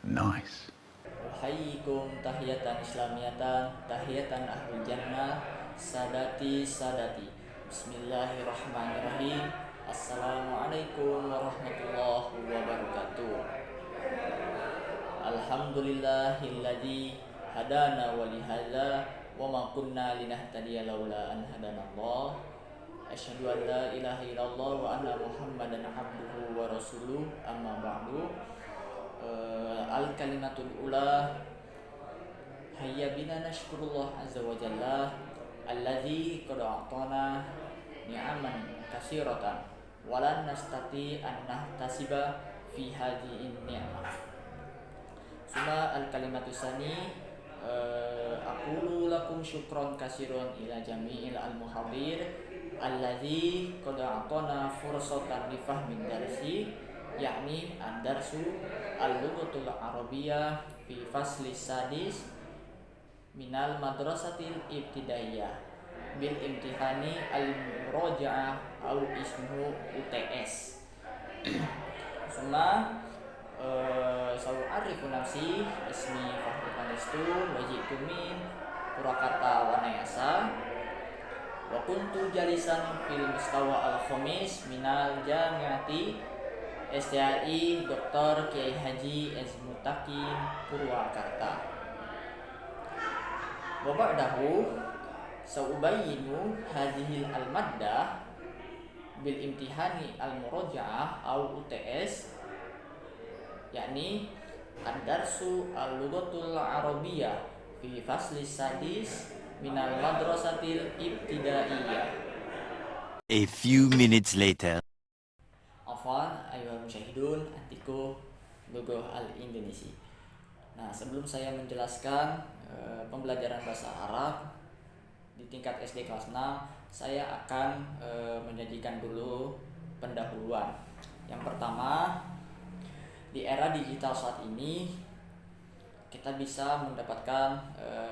Nice. Uhayyikum tahiyatan islamiyatan tahiyatan ahlul jannah sadati sadati. Bismillahirrahmanirrahim. Assalamualaikum warahmatullahi wabarakatuh. Alhamdulillahilladzi hadana wa lihadza wa ma kunna linahtadiya laula an hadanallah. Asyhadu an la ilaha illallah wa anna Muhammadan abduhu wa rasuluh. Amma ba'du. Al kalimatul ula, hayya bina nashkurullah azza wa jalla alladzi qad a'tana ni'aman katsiratan walan nastati an nahtasiba fi hadhihi ni'mah. Suma al kalimatu sani, aqulu lakum syukron kasiron ila jami'il al muhadir alladzi qad a'tana fursatan li fahmin darsi, yakni ad-darsu al-lughatul arabiyyah fi fasli sadis minal madrasatil ibtidaiyah bil imtihani al-muraja'ah au ismu UTS. Suma arifu nafsi ismi Fahru Kanistu wajitu min Purwakarta Wanayasa wa kuntu jalisan fil mustawa al-khamis minal jamiati STI Dr. Kiai Haji Ezmutakin Purwakarta. Wa ba'dahu saubayyinu hadhil al-maddah bil imtihani al-muraja'ah au UTS, yakni ad-darsu al-lughatul arabiyyah fi fasli sadis minal madrasatil ibtidaiyah. A few minutes later. Afwan ayuhal musyahidun antiku Logo al-Indonesia. Nah, sebelum saya menjelaskan pembelajaran bahasa Arab di tingkat SD kelas 6, saya akan menyajikan dulu pendahuluan. Yang pertama, di era digital saat ini kita bisa mendapatkan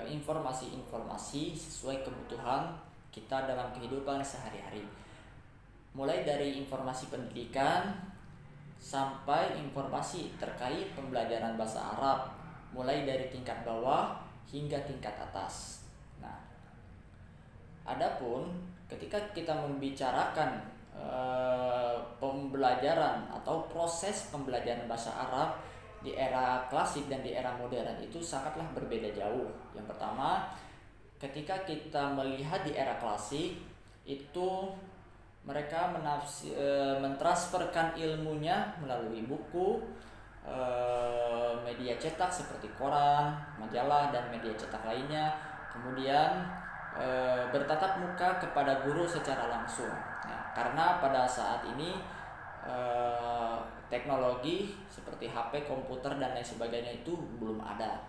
informasi-informasi sesuai kebutuhan kita dalam kehidupan sehari-hari. Mulai dari informasi pendidikan sampai informasi terkait pembelajaran bahasa Arab, mulai dari tingkat bawah hingga tingkat atas. Nah, adapun ketika kita membicarakan pembelajaran atau proses pembelajaran bahasa Arab di era klasik dan di era modern itu sangatlah berbeda jauh. Yang pertama, ketika kita melihat di era klasik itu mereka mentransferkan ilmunya melalui buku, media cetak seperti koran, majalah, dan media cetak lainnya. Kemudian bertatap muka kepada guru secara langsung. Nah, karena pada saat ini teknologi seperti HP, komputer, dan lain sebagainya itu belum ada.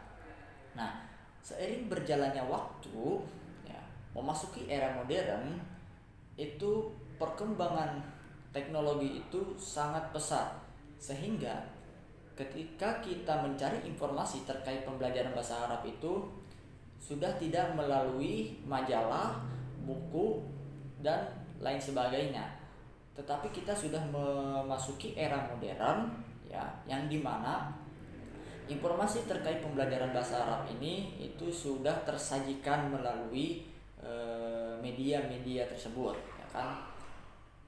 Nah, seiring berjalannya waktu, ya, memasuki era modern, itu perkembangan teknologi itu sangat pesat, sehingga ketika kita mencari informasi terkait pembelajaran bahasa Arab itu sudah tidak melalui majalah, buku, dan lain sebagainya, tetapi kita sudah memasuki era modern, ya, yang dimana informasi terkait pembelajaran bahasa Arab ini itu sudah tersajikan melalui media-media tersebut, ya kan.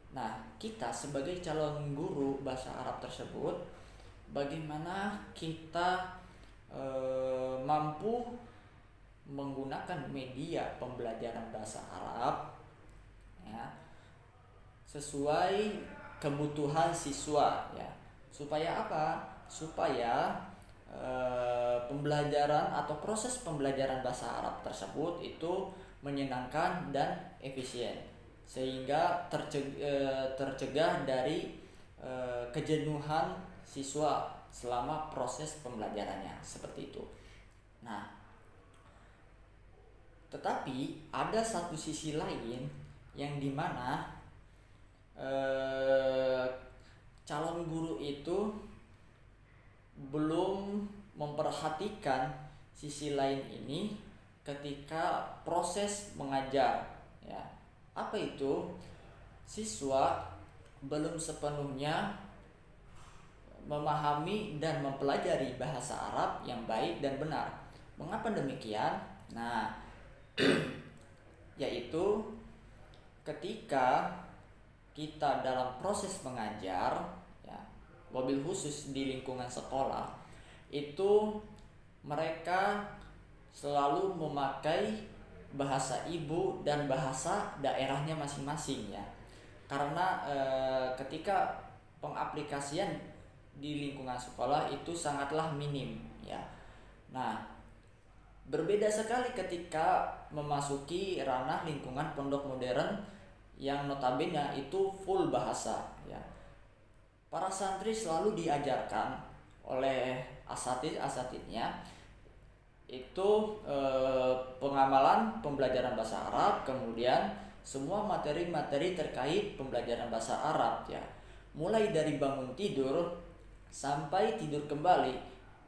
Nah, kita sebagai calon guru bahasa Arab tersebut, bagaimana kita mampu menggunakan media pembelajaran bahasa Arab, ya, sesuai kebutuhan siswa, ya. Supaya apa? Supaya pembelajaran atau proses pembelajaran bahasa Arab tersebut itu menyenangkan dan efisien, sehingga tercegah dari kejenuhan siswa selama proses pembelajarannya, seperti itu. Nah, tetapi ada satu sisi lain yang dimana calon guru itu belum memperhatikan sisi lain ini ketika proses mengajar, ya. Apa itu? Siswa belum sepenuhnya memahami dan mempelajari bahasa Arab yang baik dan benar. Mengapa demikian? Nah, yaitu ketika kita dalam proses mengajar, ya, mobil khusus di lingkungan sekolah, itu mereka selalu memakai bahasa ibu dan bahasa daerahnya masing-masing, ya. Karena ketika pengaplikasian di lingkungan sekolah itu sangatlah minim, ya. Nah, berbeda sekali ketika memasuki ranah lingkungan pondok modern yang notabene itu full bahasa, ya. Para santri selalu diajarkan oleh asatidnya itu pengamalan pembelajaran bahasa Arab, kemudian semua materi-materi terkait pembelajaran bahasa Arab, ya. Mulai dari bangun tidur sampai tidur kembali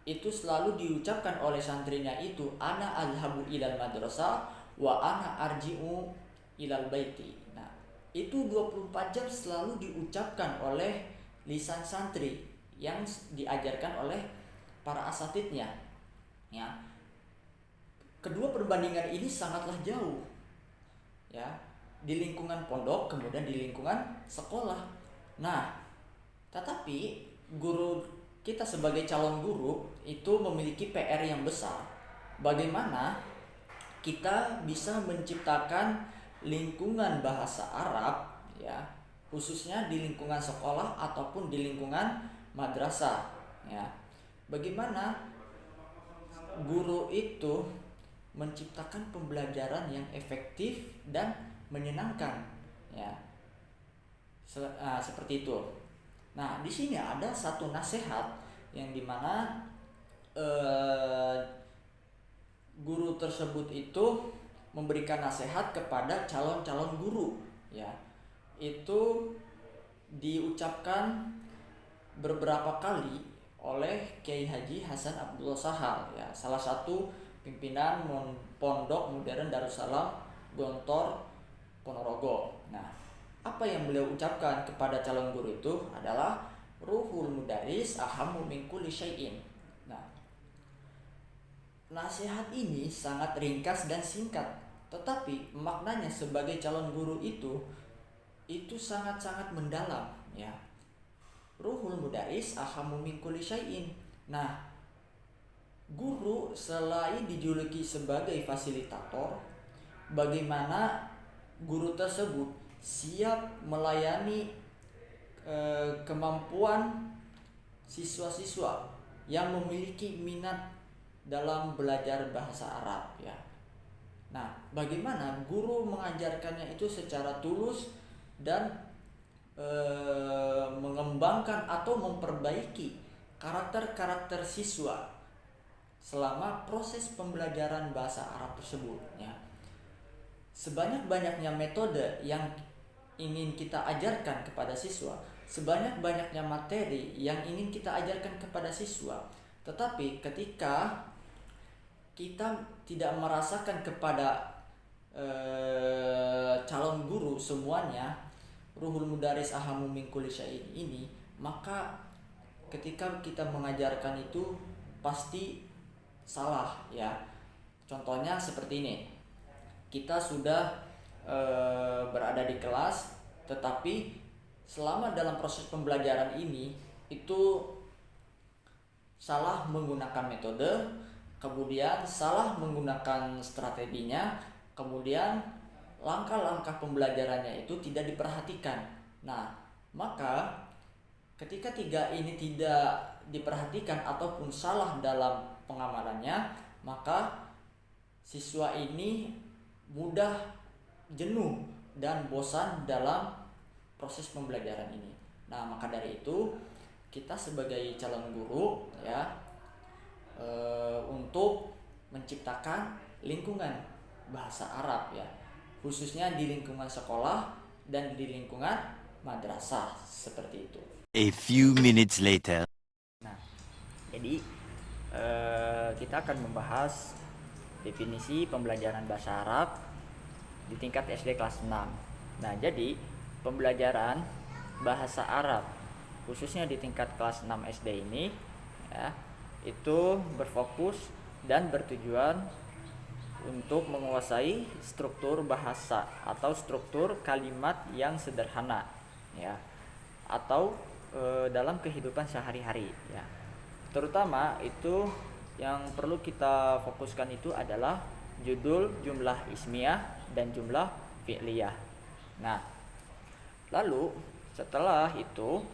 itu selalu diucapkan oleh santrinya itu ana azhabu ilal madrasah wa ana arji'u ilal baiti. Nah, itu 24 jam selalu diucapkan oleh lisan santri yang diajarkan oleh para asatidnya, ya. Kedua perbandingan ini sangatlah jauh, ya, di lingkungan pondok kemudian di lingkungan sekolah. Nah, tetapi guru kita sebagai calon guru itu memiliki PR yang besar. Bagaimana kita bisa menciptakan lingkungan bahasa Arab, ya, khususnya di lingkungan sekolah ataupun di lingkungan madrasah, ya. Bagaimana guru itu menciptakan pembelajaran yang efektif dan menyenangkan, ya. Seperti itu. Nah, di sini ada satu nasihat yang dimana guru tersebut itu memberikan nasihat kepada calon-calon guru, ya. Itu diucapkan beberapa kali oleh Kiai Haji Hasan Abdullah Sahal, ya, salah satu pimpinan Pondok Modern Darussalam Gontor Ponorogo. Nah, apa yang beliau ucapkan kepada calon guru itu adalah ruhul mudaris ahammu min kulli syai'in. Nah, nasihat ini sangat ringkas dan singkat, tetapi maknanya sebagai calon guru itu sangat-sangat mendalam, ya. Ruhul mudaris ahammu min kulli syai'in. Nah, guru selain dijuluki sebagai fasilitator, bagaimana guru tersebut siap melayani kemampuan siswa-siswa yang memiliki minat dalam belajar bahasa Arab, ya. Nah, bagaimana guru mengajarkannya itu secara tulus dan mengembangkan atau memperbaiki karakter-karakter siswa selama proses pembelajaran bahasa Arab tersebut, ya. Sebanyak-banyaknya metode yang ingin kita ajarkan kepada siswa, sebanyak-banyaknya materi yang ingin kita ajarkan kepada siswa, tetapi ketika kita tidak merasakan kepada calon guru semuanya ruhul mudaris ahamu min kulli syai'in ini, maka ketika kita mengajarkan itu pasti salah, ya. Contohnya seperti ini. Kita sudah berada di kelas, tetapi selama dalam proses pembelajaran ini itu salah menggunakan metode, kemudian salah menggunakan strateginya, kemudian langkah-langkah pembelajarannya itu tidak diperhatikan. Nah, maka ketika tiga ini tidak diperhatikan ataupun salah dalam pengamalannya, maka siswa ini mudah jenuh dan bosan dalam proses pembelajaran ini. Nah, maka dari itu kita sebagai calon guru, ya, untuk menciptakan lingkungan bahasa Arab, ya, khususnya di lingkungan sekolah dan di lingkungan madrasah, seperti itu. A few minutes later. Nah, jadi kita akan membahas definisi pembelajaran bahasa Arab di tingkat SD kelas 6. Nah, jadi pembelajaran bahasa Arab khususnya di tingkat kelas 6 SD ini ya, itu berfokus dan bertujuan untuk menguasai struktur bahasa atau struktur kalimat yang sederhana ya, atau dalam kehidupan sehari-hari ya. Terutama itu yang perlu kita fokuskan itu adalah judul, jumlah ismiyah dan jumlah fi'liyah. Nah, lalu setelah itu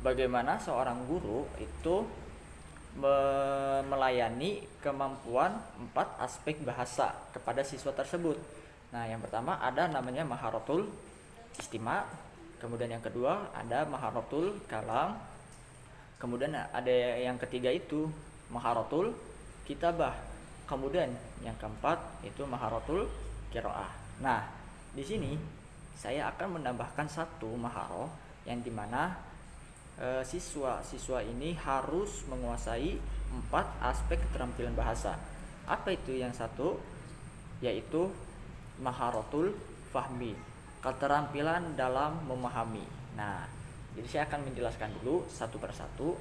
bagaimana seorang guru itu melayani kemampuan 4 aspek bahasa kepada siswa tersebut. Nah, yang pertama ada namanya maharatul istima', kemudian yang kedua ada maharatul kalam, kemudian ada yang ketiga itu maharatul kitabah, kemudian yang keempat itu maharatul qiraah. Nah, di sini saya akan menambahkan satu maharoh yang dimana siswa ini harus menguasai 4 aspek keterampilan bahasa. Apa itu yang satu? Yaitu maharatul fahmi, keterampilan dalam memahami. Nah, jadi saya akan menjelaskan dulu satu persatu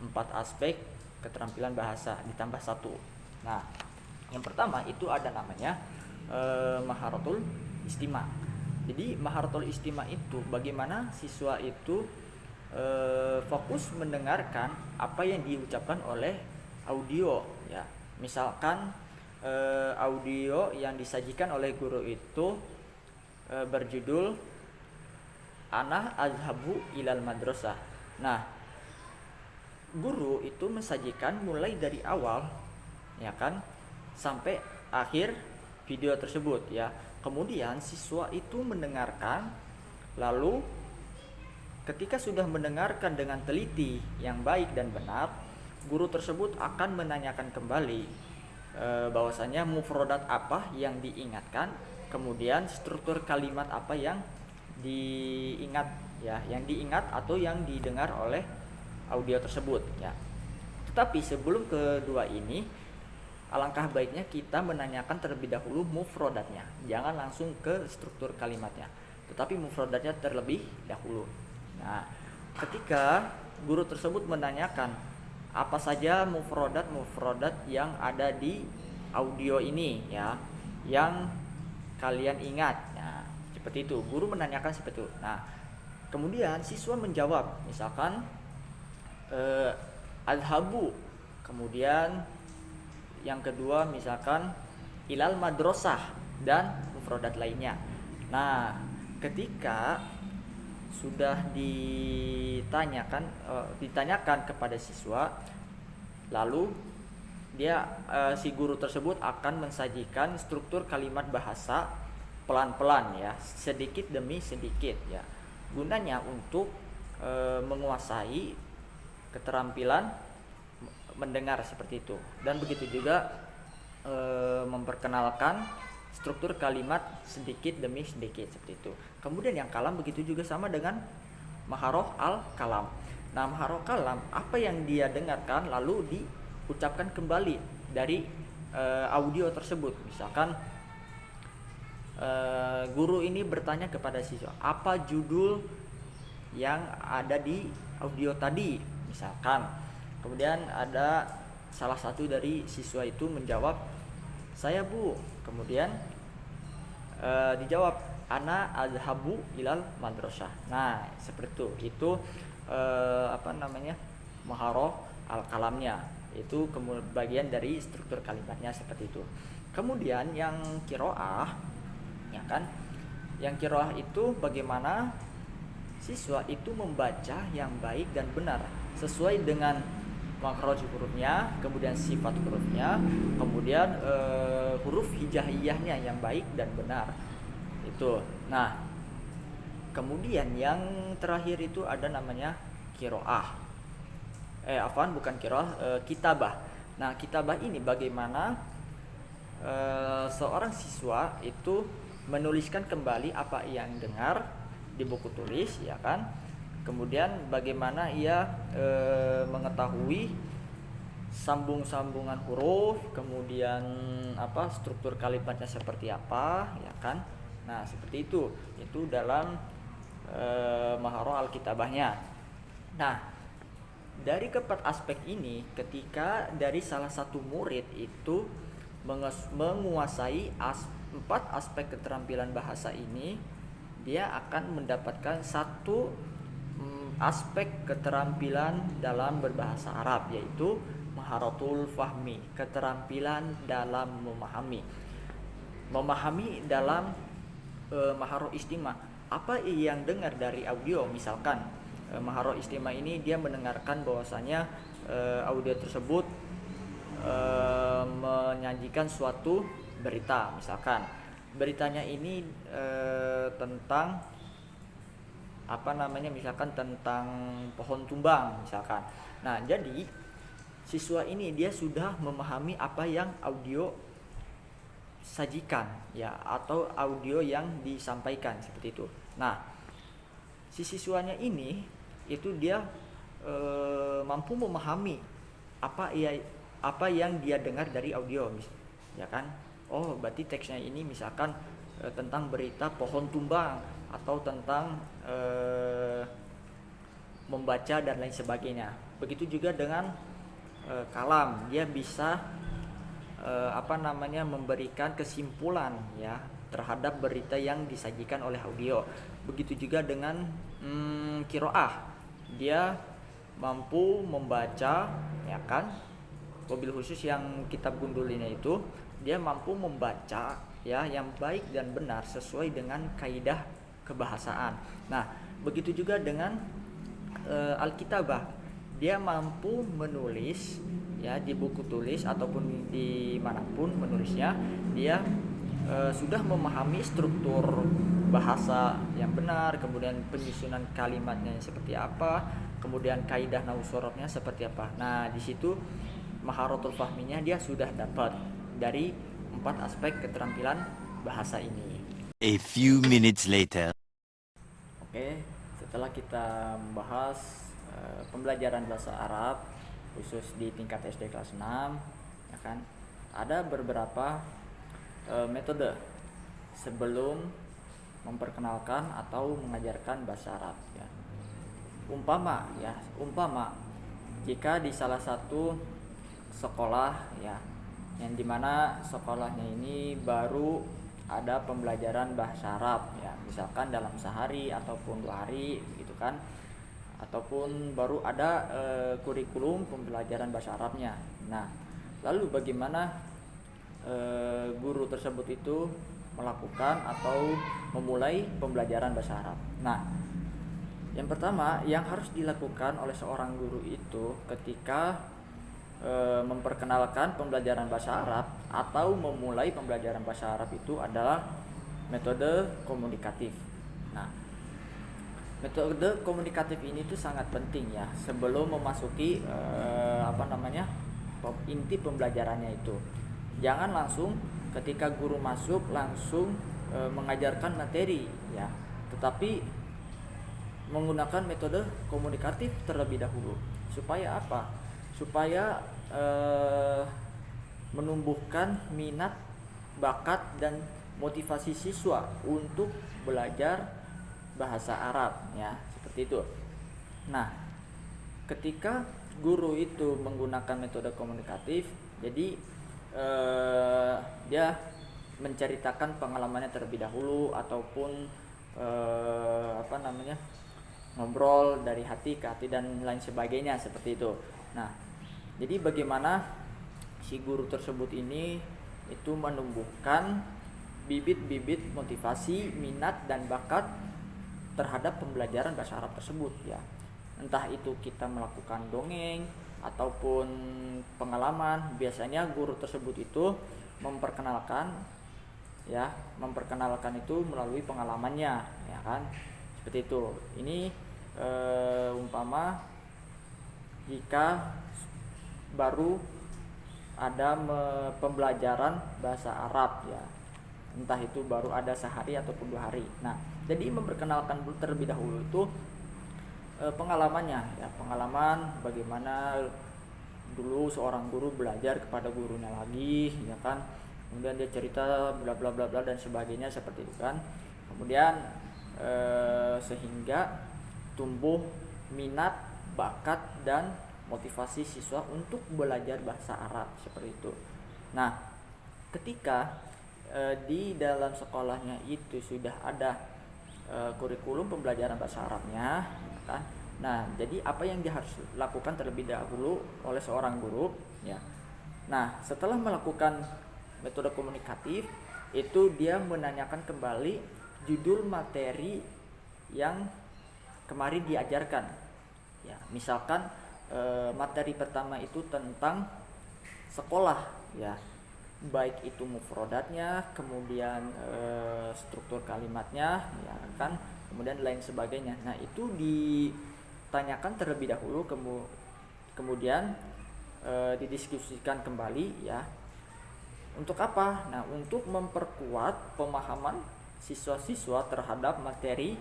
4 aspek keterampilan bahasa ditambah satu. Nah, yang pertama itu ada namanya maharatul istima'. Jadi maharatul istima' itu bagaimana siswa itu fokus mendengarkan apa yang diucapkan oleh audio ya. Misalkan audio yang disajikan oleh guru itu berjudul Ana azhabu ilal madrasah. Nah, guru itu mensajikan mulai dari awal ya kan sampai akhir video tersebut ya. Kemudian siswa itu mendengarkan, lalu ketika sudah mendengarkan dengan teliti yang baik dan benar, guru tersebut akan menanyakan kembali bahwasanya mufrodat apa yang diingatkan, kemudian struktur kalimat apa yang diingat ya, yang diingat atau yang didengar oleh audio tersebut ya. Tetapi sebelum kedua ini, alangkah baiknya kita menanyakan terlebih dahulu mufrodatnya, jangan langsung ke struktur kalimatnya, tetapi mufrodatnya terlebih dahulu. Nah, ketika guru tersebut menanyakan apa saja mufrodat yang ada di audio ini ya, yang kalian ingat. Nah, seperti itu. Guru menanyakan seperti itu. Nah, kemudian siswa menjawab, misalkan adhabu. Kemudian yang kedua misalkan ilal madrasah dan mufrodat lainnya. Nah, ketika sudah ditanyakan kepada siswa, lalu si guru tersebut akan mensajikan struktur kalimat bahasa pelan-pelan ya, sedikit demi sedikit ya, gunanya untuk menguasai keterampilan mendengar seperti itu, dan begitu juga memperkenalkan struktur kalimat sedikit demi sedikit seperti itu. Kemudian yang kalam begitu juga sama dengan maharoh al kalam. Nah, maharoh kalam apa yang dia dengarkan lalu diucapkan kembali dari audio tersebut. Misalkan guru ini bertanya kepada siswa, apa judul yang ada di audio tadi misalkan. Kemudian ada salah satu dari siswa itu menjawab, saya Bu. Kemudian dijawab, ana azhabu ilal madrasah. Nah, seperti itu. Itu maharoh al-kalamnya. Itu bagian dari struktur kalimatnya seperti itu. Kemudian yang qiraah ya kan. Yang qiraah itu bagaimana siswa itu membaca yang baik dan benar sesuai dengan makhraj hurufnya, kemudian sifat hurufnya, kemudian huruf hijaiyahnya yang baik dan benar. Itu. Nah, kemudian yang terakhir itu ada namanya qiraah. Kitabah. Nah, kitabah ini bagaimana seorang siswa itu menuliskan kembali apa yang dengar di buku tulis ya kan. Kemudian bagaimana ia mengetahui sambung-sambungan huruf, kemudian struktur kalimatnya seperti apa ya kan. Nah, seperti itu dalam maharoh al-kitabahnya. Nah, dari keempat aspek ini, ketika dari salah satu murid itu menguasai empat aspek keterampilan bahasa ini, dia akan mendapatkan satu aspek keterampilan dalam berbahasa Arab, yaitu maharatul fahmi, keterampilan dalam memahami dalam maharot istima. Apa yang dengar dari audio, misalkan maharot istima ini dia mendengarkan bahwasanya audio tersebut menyajikan suatu berita, misalkan beritanya ini tentang misalkan tentang pohon tumbang misalkan. Nah, jadi siswa ini dia sudah memahami apa yang audio sajikan ya, atau audio yang disampaikan seperti itu. Nah, si siswanya ini itu dia mampu memahami apa yang dia dengar dari audio, ya kan? Oh, berarti teksnya ini misalkan tentang berita pohon tumbang atau tentang membaca dan lain sebagainya. Begitu juga dengan kalam, dia bisa memberikan kesimpulan ya terhadap berita yang disajikan oleh audio. Begitu juga dengan qiraah, dia mampu membaca, ya kan? Wabil khusus yang kitab gundul ini itu dia mampu membaca ya yang baik dan benar sesuai dengan kaidah kebahasaan. Nah, begitu juga dengan Alkitabah, dia mampu menulis ya di buku tulis ataupun dimanapun menulisnya, dia sudah memahami struktur bahasa yang benar, kemudian penyusunan kalimatnya seperti apa, kemudian kaidah nahwu sorofnya seperti apa. Nah, di situ maharatul fahminya dia sudah dapat dari 4 aspek keterampilan bahasa ini. A few minutes later. Oke, setelah kita membahas pembelajaran bahasa Arab khusus di tingkat SD kelas 6, ya kan? Ada beberapa metode sebelum memperkenalkan atau mengajarkan bahasa Arab ya. Umpama jika di salah satu sekolah ya, yang dimana sekolahnya ini baru ada pembelajaran bahasa Arab ya, misalkan dalam sehari ataupun 2 hari gitu kan, ataupun baru ada kurikulum pembelajaran bahasa Arabnya. Nah, lalu bagaimana guru tersebut itu melakukan atau memulai pembelajaran bahasa Arab? Nah, yang pertama yang harus dilakukan oleh seorang guru itu ketika memperkenalkan pembelajaran bahasa Arab atau memulai pembelajaran bahasa Arab itu adalah metode komunikatif. Nah, metode komunikatif ini tuh sangat penting ya sebelum memasuki inti pembelajarannya itu. Jangan langsung ketika guru masuk langsung mengajarkan materi ya, tetapi menggunakan metode komunikatif terlebih dahulu. Supaya apa? Supaya menumbuhkan minat, bakat dan motivasi siswa untuk belajar bahasa Arab ya, seperti itu. Nah, ketika guru itu menggunakan metode komunikatif, jadi dia menceritakan pengalamannya terlebih dahulu ataupun ngobrol dari hati ke hati dan lain sebagainya seperti itu. Nah, jadi bagaimana si guru tersebut ini itu menumbuhkan bibit-bibit motivasi, minat dan bakat terhadap pembelajaran bahasa Arab tersebut ya. Entah itu kita melakukan dongeng ataupun pengalaman, biasanya guru tersebut itu memperkenalkan itu melalui pengalamannya ya kan. Seperti itu. Ini umpama jika baru ada pembelajaran bahasa Arab ya, entah itu baru ada sehari ataupun 2 hari. Nah, jadi memperkenalkan terlebih dahulu itu pengalamannya ya, pengalaman bagaimana dulu seorang guru belajar kepada gurunya lagi ya kan, kemudian dia cerita bla bla bla bla dan sebagainya seperti itu kan. Kemudian sehingga tumbuh minat bakat dan motivasi siswa untuk belajar bahasa Arab seperti itu. Nah, ketika di dalam sekolahnya itu sudah ada kurikulum pembelajaran bahasa Arabnya, kan? Nah, jadi apa yang dia harus lakukan terlebih dahulu oleh seorang guru, ya. Nah, setelah melakukan metode komunikatif, itu dia menanyakan kembali judul materi yang kemarin diajarkan. Ya, misalkan materi pertama itu tentang sekolah, ya, baik itu mufrodatnya, kemudian struktur kalimatnya, ya kan, kemudian lain sebagainya. Nah, itu ditanyakan terlebih dahulu, kemudian didiskusikan kembali, ya. Untuk apa? Nah, untuk memperkuat pemahaman siswa-siswa terhadap materi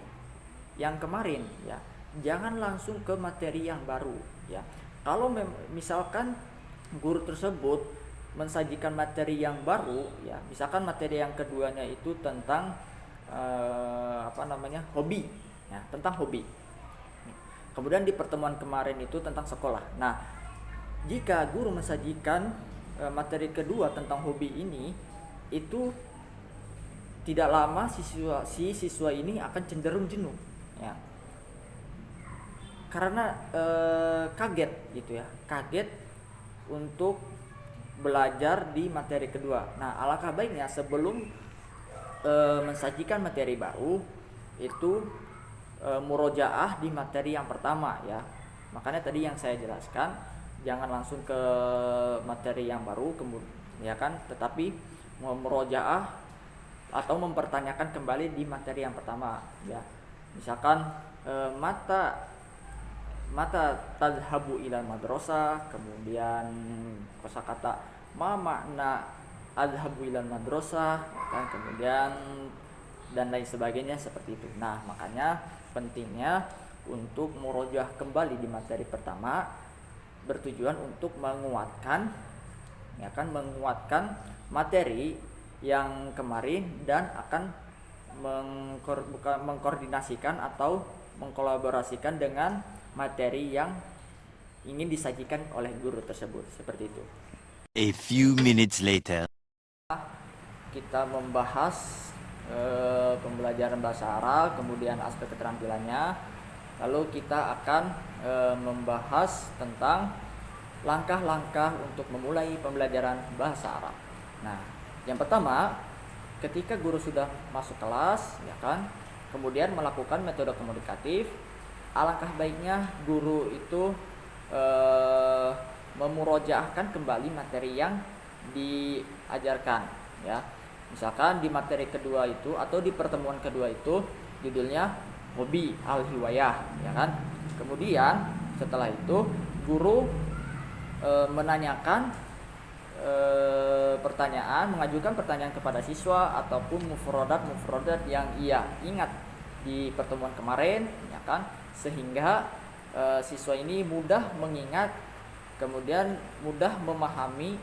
yang kemarin, ya. Jangan langsung ke materi yang baru, ya. Kalau misalkan guru tersebut mensajikan materi yang baru, ya, misalkan materi yang keduanya itu tentang hobi, ya, tentang hobi. Kemudian di pertemuan kemarin itu tentang sekolah. Nah, jika guru mensajikan materi kedua tentang hobi ini, itu tidak lama siswa ini akan cenderung jenuh, ya, karena kaget gitu ya, kaget untuk belajar di materi kedua. Nah, alangkah baiknya sebelum mensajikan materi baru itu murojaah di materi yang pertama, ya. Makanya tadi yang saya jelaskan, jangan langsung ke materi yang baru ya kan, tetapi murojaah atau mempertanyakan kembali di materi yang pertama, ya. Misalkan mata tadhabu ilal madrasah, kemudian kosakata ma makna adhabu ilal madrasah, kan, kemudian dan lain sebagainya seperti itu. Nah, makanya pentingnya untuk murojaah kembali di materi pertama bertujuan untuk menguatkan, ya kan, menguatkan materi yang kemarin dan akan mengkoordinasikan atau mengkolaborasikan dengan materi yang ingin disajikan oleh guru tersebut, seperti itu. A few minutes later. Kita membahas pembelajaran bahasa Arab, kemudian aspek keterampilannya. Lalu kita akan membahas tentang langkah-langkah untuk memulai pembelajaran bahasa Arab. Nah, yang pertama, ketika guru sudah masuk kelas, ya kan, kemudian melakukan metode komunikatif, alangkah baiknya guru itu memurojaahkan kembali materi yang diajarkan, ya. Misalkan di materi kedua itu atau di pertemuan kedua itu judulnya hobi al-hiwayah, ya kan. Kemudian setelah itu guru menanyakan mengajukan pertanyaan kepada siswa ataupun mufrodat yang ia ingat di pertemuan kemarin, ya kan, sehingga siswa ini mudah mengingat, kemudian mudah memahami,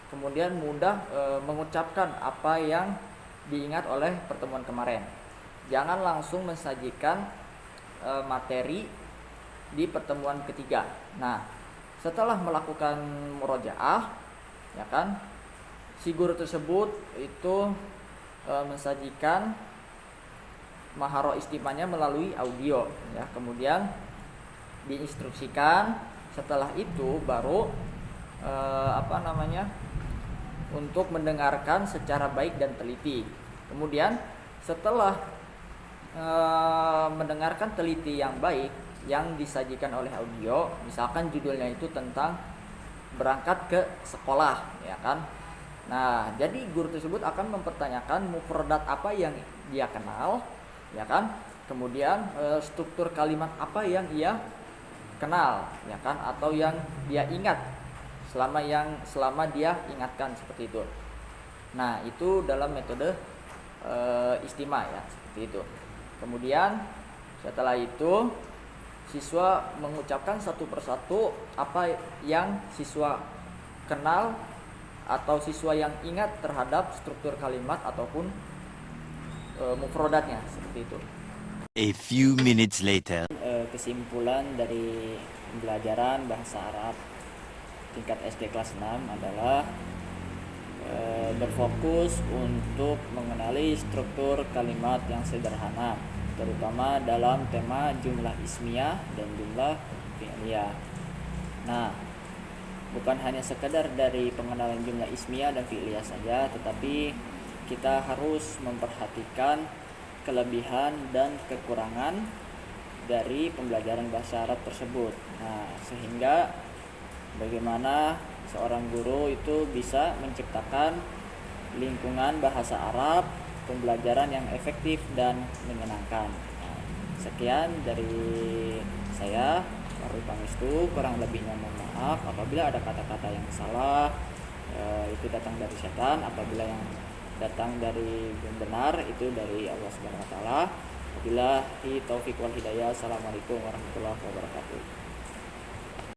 kemudian mudah mengucapkan apa yang diingat oleh pertemuan kemarin. Jangan langsung mensajikan materi di pertemuan ketiga. Nah, setelah melakukan murojaah, ya kan, si guru tersebut itu mensajikan maharo istimanya melalui audio, ya. Kemudian diinstruksikan, setelah itu baru untuk mendengarkan secara baik dan teliti. Kemudian setelah mendengarkan teliti yang baik yang disajikan oleh audio, misalkan judulnya itu tentang berangkat ke sekolah, ya kan. Nah, jadi guru tersebut akan mempertanyakan mufradat apa yang dia kenal, ya kan. Kemudian struktur kalimat apa yang ia kenal, ya kan, atau yang dia ingat selama dia ingatkan, seperti itu. Nah, itu dalam metode istima, ya, seperti itu. Kemudian setelah itu siswa mengucapkan satu persatu apa yang siswa kenal atau siswa yang ingat terhadap struktur kalimat ataupun mufrodatnya, seperti itu. A few minutes later. Ke kesimpulan dari pembelajaran bahasa Arab tingkat SD kelas 6 adalah berfokus untuk mengenali struktur kalimat yang sederhana, terutama dalam tema jumlah ismiyah dan jumlah fi'liyah. Nah, bukan hanya sekedar dari pengenalan jumlah ismiyah dan fi'liyah saja, tetapi kita harus memperhatikan kelebihan dan kekurangan dari pembelajaran bahasa Arab tersebut. Nah, sehingga bagaimana seorang guru itu bisa menciptakan lingkungan bahasa Arab pembelajaran yang efektif dan menyenangkan. Nah, sekian dari saya, Arif Pangestu. Kurang lebihnya mohon maaf apabila ada kata-kata yang salah, itu datang dari setan. Apabila yang datang dari yang benar itu dari Allah Subhanahu wa taala. Wabillahi taufiq wal hidayah. Assalamualaikum warahmatullahi wabarakatuh.